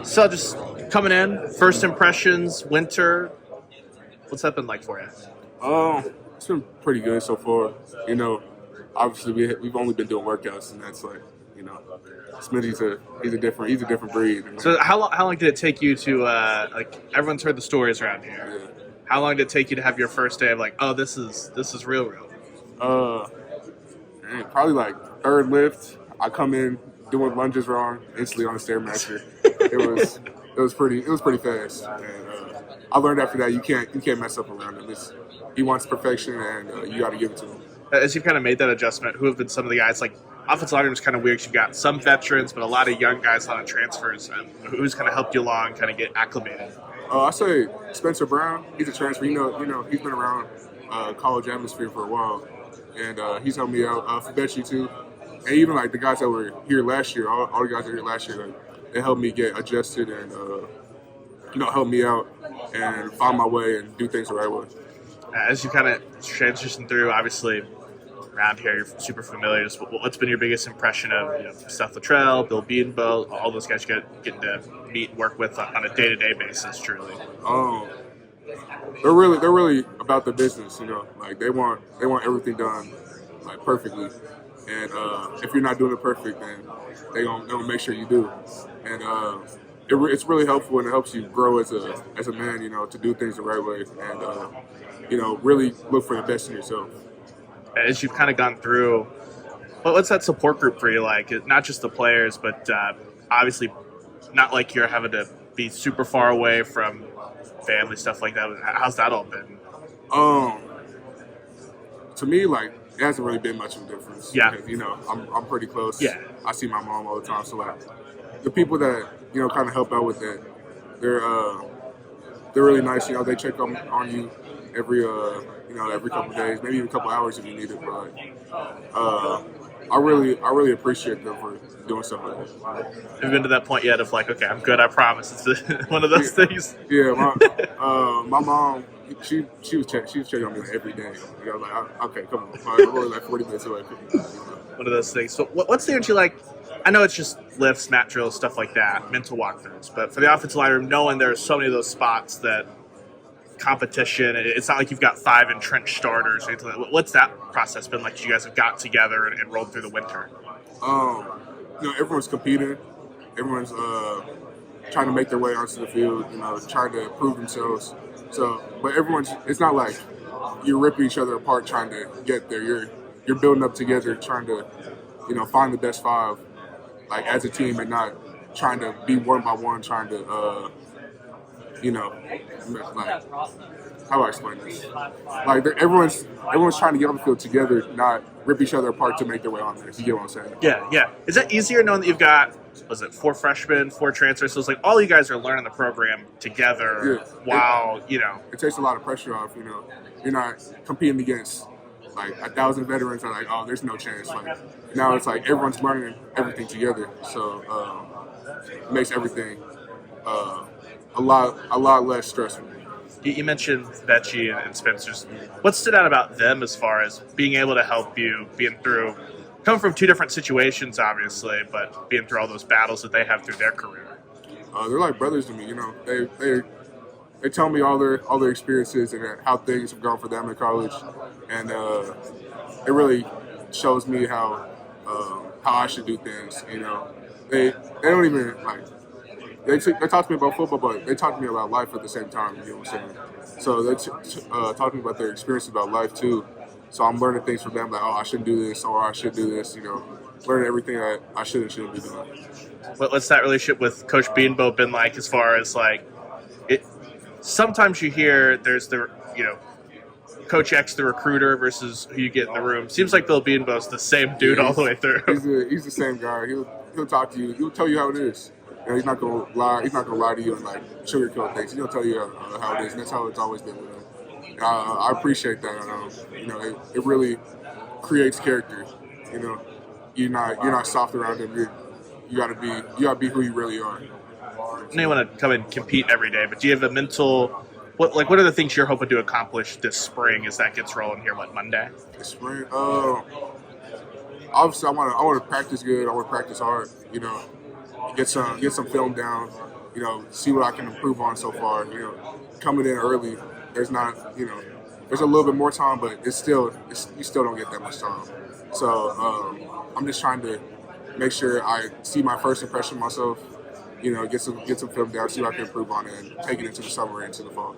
So just coming in, first impressions, winter. What's that been like for you? It's been pretty good so far. You know, obviously we've only been doing workouts, and that's like, you know, he's a different breed. So how long did it take you to everyone's heard the stories around here. Yeah. How long did it take you to have your first day of like, oh, this is real? Uh, Probably like third lift. I come in doing lunges wrong, instantly on the stairmaster. It was pretty fast, and I learned after that you can't mess up around him. He wants perfection, and you got to give it to him. As you've kind of made that adjustment, who have been some of the guys like offensive lineman is kind of weird. You've got some veterans, but a lot of young guys, a lot of transfers. Who's kind of helped you along, kind of get acclimated? I say Spencer Brown. He's a transfer. He's been around college atmosphere for a while, and he's helped me out. Fabechi too, and even like the guys that were here last year. All the guys that were here last year, like, they helped me get adjusted and help me out and find my way and do things the right way. As you kind of transition through, obviously around here, you're super familiar. Just what's been your biggest impression of Seth Luttrell, Bill Beanbo, all those guys you getting to meet and work with on a day-to-day basis? Truly, they're really about the business. Like they want everything done like perfectly, and if you're not doing it perfect, then they gonna make sure you do. And it's really helpful, and it helps you grow as a man. To do things the right way, and really look for the best in yourself. As you've kind of gone through, what's that support group for you like? Not just the players, but obviously not like you're having to be super far away from family, stuff like that. How's that all been? To me, like, it hasn't really been much of a difference. Yeah. Because, I'm pretty close. Yeah. I see my mom all the time. So, like, the people that, kind of help out with that, they're really nice. They check on you every couple of days, maybe even a couple hours if you need it. But I really appreciate them for doing stuff like that. Have you been to that point yet of like, okay, I'm good, I promise? It's one of those things. Yeah, my mom, she was checking on me like every day. I was like, okay, come on, I'm only like 40 minutes away. One of those things. So what's the energy like? I know it's just lifts, mat drills, stuff like that, mental walkthroughs. But for the offensive line room, knowing there are so many of those spots that competition, it's not like you've got 5 entrenched starters or anything like that. What's that process been like? You guys have got together and rolled through the winter. Everyone's competing. Everyone's trying to make their way onto the field. Trying to prove themselves. So, but it's not like you're ripping each other apart trying to get there. You're building up together, trying to find the best 5, like as a team, and not trying to be one by one, trying to like, how do I explain this? Like everyone's trying to get on the field together, not rip each other apart to make their way on there. You get what I'm saying? Yeah. Is that easier knowing that you've got, 4 freshmen, 4 transfers? So it's like all you guys are learning the program together while, It takes a lot of pressure off, You're not competing against like 1,000 veterans and like, oh, there's no chance. Like now it's like everyone's learning everything together. So it makes everything a lot less stressful. You mentioned Becci and Spencer's. What stood out about them as far as being able to help you being through, coming from 2 different situations, obviously, but being through all those battles that they have through their career? They're like brothers to me. They tell me all their experiences and how things have gone for them in college, and it really shows me how I should do things. They don't even like. They talk to me about football, but they talk to me about life at the same time. You know what I'm saying? So they talk to me about their experience about life too. So I'm learning things from them, like, oh, I shouldn't do this, or I should do this. Learning everything that I should and shouldn't be doing. What's that relationship with Coach Beanbo been like? As far as like, it. Sometimes you hear there's the Coach X, the recruiter, versus who you get in the room. Seems like Bill Beanbo's the same dude all the way through. He's the same guy. He'll talk to you. He'll tell you how it is. He's not gonna lie. He's not gonna lie to you and like sugarcoat things. He'll tell you how it is, and that's how it's always been with him. And I appreciate that. It really creates character. You're not soft around him. You gotta be who you really are. I know you want to come and compete every day, but do you have a mental? What are the things you're hoping to accomplish this spring as that gets rolling here? Monday? This spring, obviously I want to practice good. I want to practice hard. Get some film down. see what I can improve on so far. Coming in early, there's not, there's a little bit more time, but you still don't get that much time. So I'm just trying to make sure I see my first impression of myself, get some film down, see what I can improve on it, and take it into the summer and into the fall.